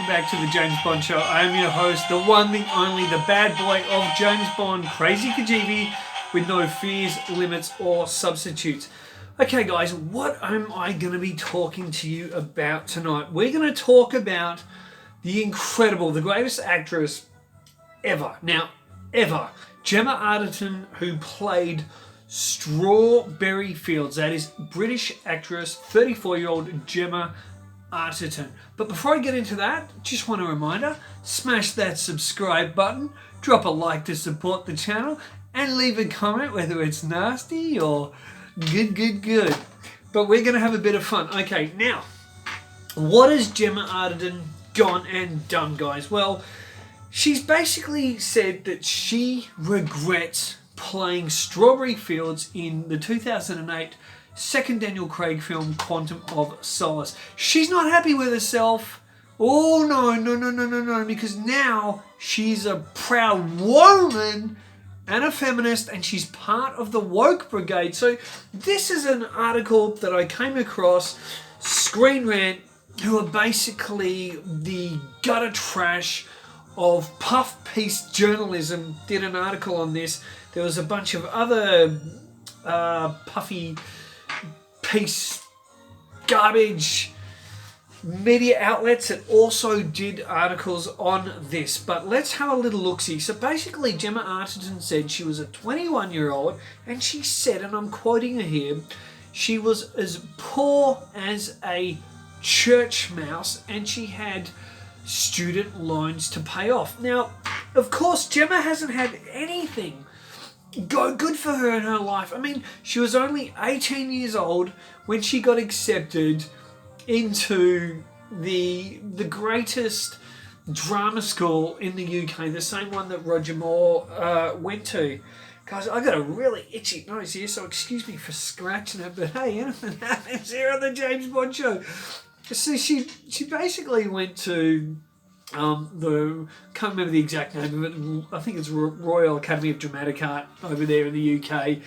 back to the James Bond Show. I am your host, the one, the only, the bad boy of James Bond, Krazy Kajeevie, with no fears, limits, or substitutes. Okay, guys, what am I going to be talking to you about tonight? We're going to talk about the incredible, the greatest actress ever. Now, ever. Gemma Arterton, who played Strawberry Fields. That is British actress, 34-year-old Gemma Arterton. But before I get into that, just want a reminder, smash that subscribe button, drop a like to support the channel, and leave a comment whether it's nasty or good. But we're going to have a bit of fun. Okay, now, what has Gemma Arterton gone and done, guys? Well, she's basically said that she regrets playing Strawberry Fields in the 2008 second Daniel Craig film, Quantum of Solace. She's not happy with herself. Oh, no, because now she's a proud woman and a feminist, and she's part of the woke brigade. So this is an article that I came across, Screen Rant, who are basically the gutter trash of puff piece journalism, did an article on this. There was a bunch of other puffy piece garbage media outlets that also did articles on this. But let's have a little look-see. So basically, Gemma Arterton said she was a 21-year-old, and she said, and I'm quoting her here, she was as poor as a church mouse, and she had student loans to pay off. Now, of course, Gemma hasn't had anything go good for her in her life. I mean, she was only 18 years old when she got accepted into the greatest drama school in the UK, the same one that Roger Moore went to. Guys, I got a really itchy nose here, so excuse me for scratching it, but hey, anything happens here on the James Bond Show. So she basically went to can't remember the exact name of it. I think it's Royal Academy of Dramatic Art over there in the UK.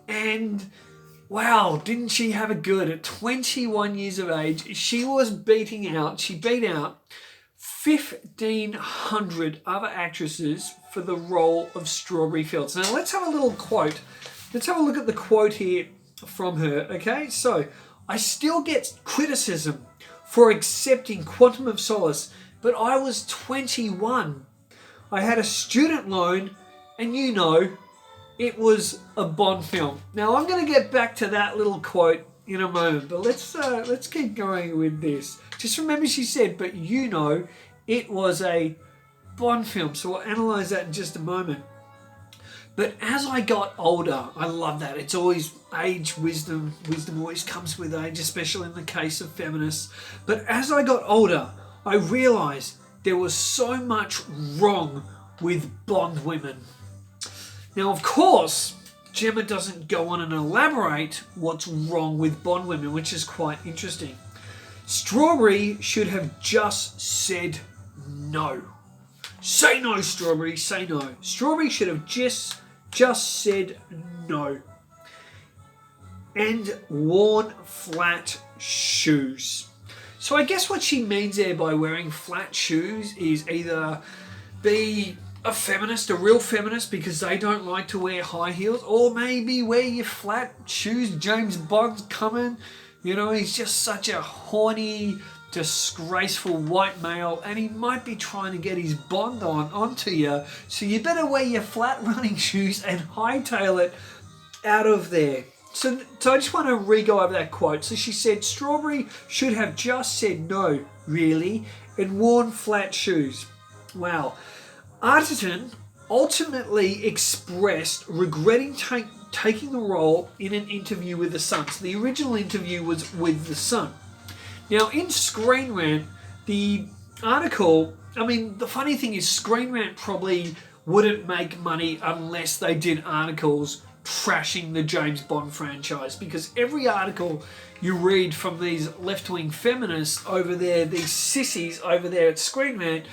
And wow, didn't she have it good? At 21 years of age, she beat out 1,500 other actresses for the role of Strawberry Fields. Now let's have a little quote. Let's have a look at the quote here from her, okay? So, I still get criticism for accepting Quantum of Solace, but I was 21. I had a student loan, and you know, it was a Bond film. Now, I'm going to get back to that little quote in a moment, but let's keep going with this. Just remember she said, but you know, it was a Bond film. So we'll analyze that in just a moment. But as I got older, I love that. It's always age, wisdom. Wisdom always comes with age, especially in the case of feminists. But as I got older, I realised there was so much wrong with Bond women. Now, of course, Gemma doesn't go on and elaborate what's wrong with Bond women, which is quite interesting. Strawberry should have just said no. Say no, Strawberry, say no. Strawberry should have just said no. And worn flat shoes. So I guess what she means there by wearing flat shoes is either be a feminist, a real feminist, because they don't like to wear high heels, or maybe wear your flat shoes. James Bond's coming. You know, he's just such a horny, disgraceful white male, and he might be trying to get his Bond onto you. So you better wear your flat running shoes and hightail it out of there. So I just want to re-go over that quote. So she said, Strawberry should have just said no, really, and worn flat shoes. Wow. Arterton ultimately expressed regretting taking the role in an interview with The Sun. So the original interview was with The Sun. Now, in Screen Rant, the article, I mean, the funny thing is Screen Rant probably wouldn't make money unless they did articles trashing the James Bond franchise, because every article you read from these left-wing feminists over there, these sissies over there at Screen Rant,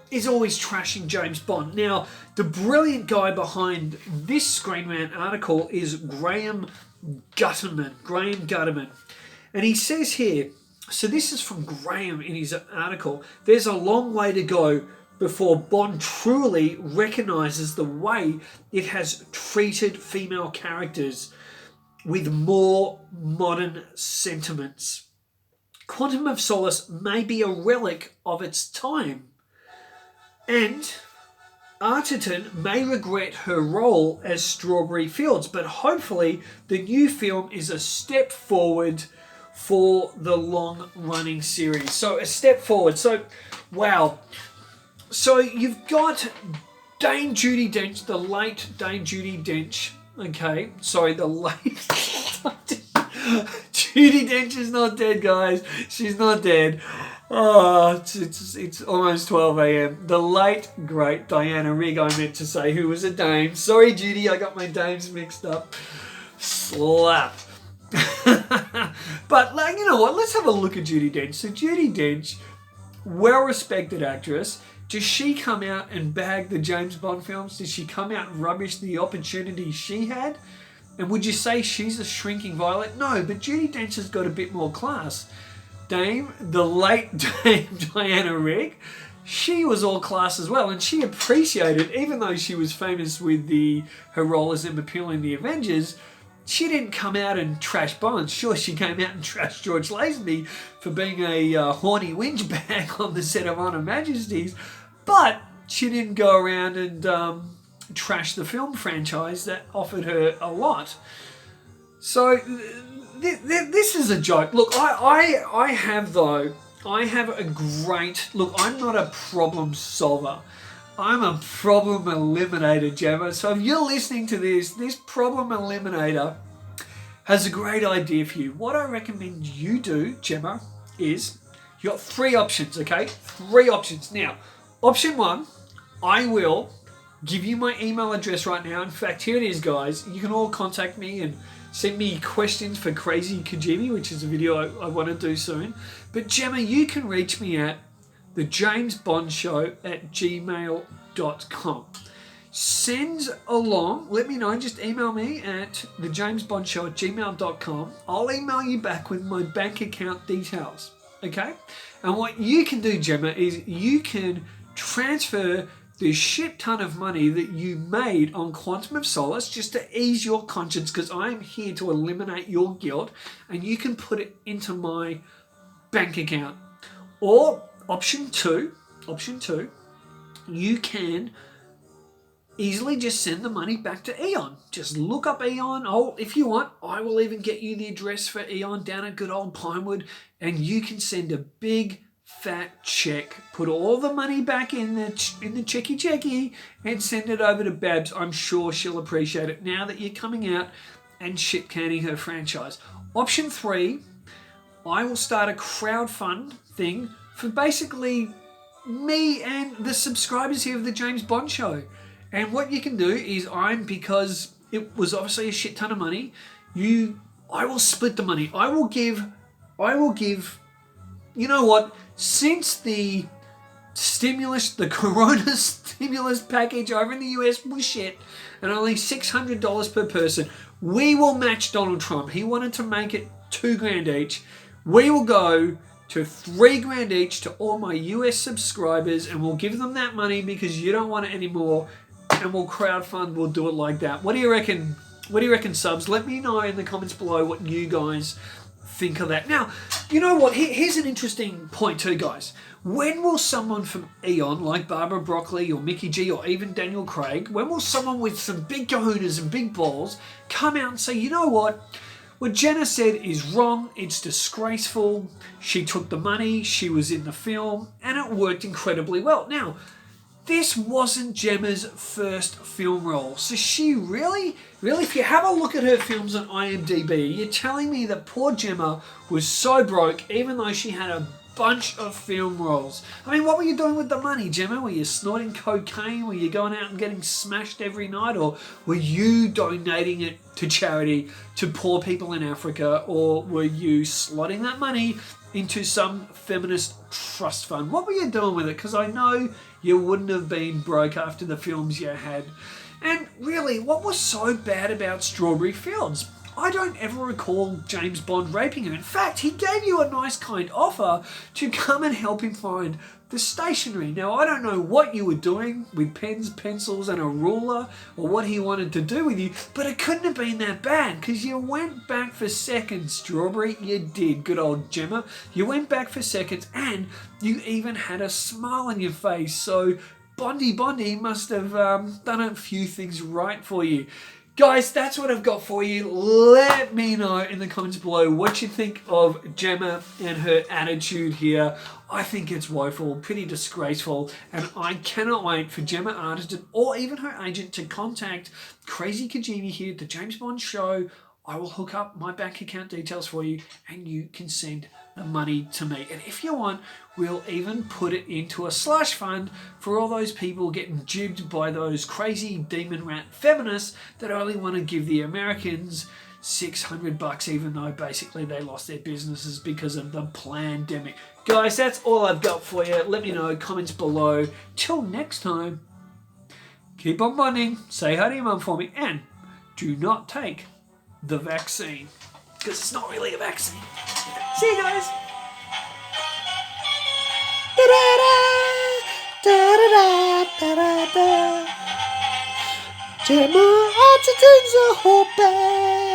is always trashing James Bond. Now, the brilliant guy behind this Screen Rant article is Graham Gutterman. And he says here, So this is from Graham in his article. There's a long way to go before Bond truly recognises the way it has treated female characters with more modern sentiments. Quantum of Solace may be a relic of its time, and Arterton may regret her role as Strawberry Fields, but hopefully the new film is a step forward for the long-running series. So a step forward. So, wow. So you've got Dame Judi Dench, the late Dame Judi Dench. Okay, sorry, the late Judi Dench is not dead, guys. She's not dead. Oh, it's almost 12 a.m. The late, great Diana Rigg, I meant to say, who was a dame. Sorry, Judy, I got my dames mixed up. Slap. But, like, you know what? Let's have a look at Judi Dench. So Judi Dench, well-respected actress. Does she come out and bag the James Bond films? Did she come out and rubbish the opportunity she had? And would you say she's a shrinking violet? No, but Judi Dench has got a bit more class. The late Dame Diana Rigg, she was all class as well, and she appreciated, even though she was famous with her role as Emma Peel in the Avengers, she didn't come out and trash Bond. Sure, she came out and trashed George Lazenby for being a horny whinge bag on the set of Honor Majesties, but she didn't go around and trash the film franchise that offered her a lot. So this is a joke. Look, I have a great... Look, I'm not a problem solver. I'm a problem eliminator, Gemma. So if you're listening to this problem eliminator has a great idea for you. What I recommend you do, Gemma, is you got 3 options, okay? 3 options. Now, option 1, I will give you my email address right now. In fact, here it is, guys. You can all contact me and send me questions for Krazy Kajeevie, which is a video I want to do soon. But Gemma, you can reach me at thejamesbondshow@gmail.com. Send along, let me know, just email me at thejamesbondshow@gmail.com. I'll email you back with my bank account details, okay? And what you can do, Gemma, is you can transfer the shit ton of money that you made on Quantum of Solace just to ease your conscience, because I'm here to eliminate your guilt, and you can put it into my bank account. Or option two, you can easily just send the money back to Eon. Just look up Eon. If you want, I will even get you the address for Eon down at good old Pinewood, and you can send a big fat check, put all the money back in the checky, and send it over to Babs. I'm sure she'll appreciate it now that you're coming out and shit canning her franchise. Option 3, I will start a crowdfund thing for basically me and the subscribers here of the James Bond Show. And what you can do is, because it was obviously a shit ton of money, I will split the money. I will give, you know what? Since the corona stimulus package over in the US was shit, and only $600 per person, we will match Donald Trump. He wanted to make it $2,000 each. We will go to $3,000 each to all my US subscribers, and we'll give them that money because you don't want it anymore, and we'll crowdfund. We'll do it like that. What do you reckon? What do you reckon, subs? Let me know in the comments below what you guys think of that. Now, you know what? Here's an interesting point too, guys. When will someone from Eon, like Barbara Broccoli or Mickey G or even Daniel Craig, when will someone with some big kahunas and big balls come out and say, you know what Jenna said is wrong, it's disgraceful, she took the money, she was in the film, and it worked incredibly well. Now, this wasn't Gemma's first film role. So she really, if you have a look at her films on IMDb, you're telling me that poor Gemma was so broke even though she had a bunch of film roles. I mean, what were you doing with the money, Gemma? Were you snorting cocaine? Were you going out and getting smashed every night? Or were you donating it to charity to poor people in Africa? Or were you slotting that money into some feminist trust fund? What were you doing with it? Because I know you wouldn't have been broke after the films you had. And really, what was so bad about Strawberry Fields? I don't ever recall James Bond raping her. In fact, he gave you a nice kind offer to come and help him find the stationery. Now, I don't know what you were doing with pens, pencils and a ruler, or what he wanted to do with you, but it couldn't have been that bad, because you went back for seconds, Strawberry. You did, good old Gemma. You went back for seconds, and you even had a smile on your face, so Bondi must have done a few things right for you. Guys, that's what I've got for you. Let me know in the comments below what you think of Gemma and her attitude here. I think it's woeful, pretty disgraceful, and I cannot wait for Gemma Arterton or even her agent to contact Krazy Kajeevie here at the James Bond Show. I will hook up my bank account details for you and you can send the money to me. And if you want, we'll even put it into a slush fund for all those people getting jibbed by those crazy demon rat feminists that only want to give the Americans $600, even though basically they lost their businesses because of the pandemic. Guys, that's all I've got for you. Let me know, comments below. Till next time, keep on bonding, say hi to your mum for me, and do not take the vaccine, because it's not really a vaccine. See you guys. Gemma Arterton's a whole bag.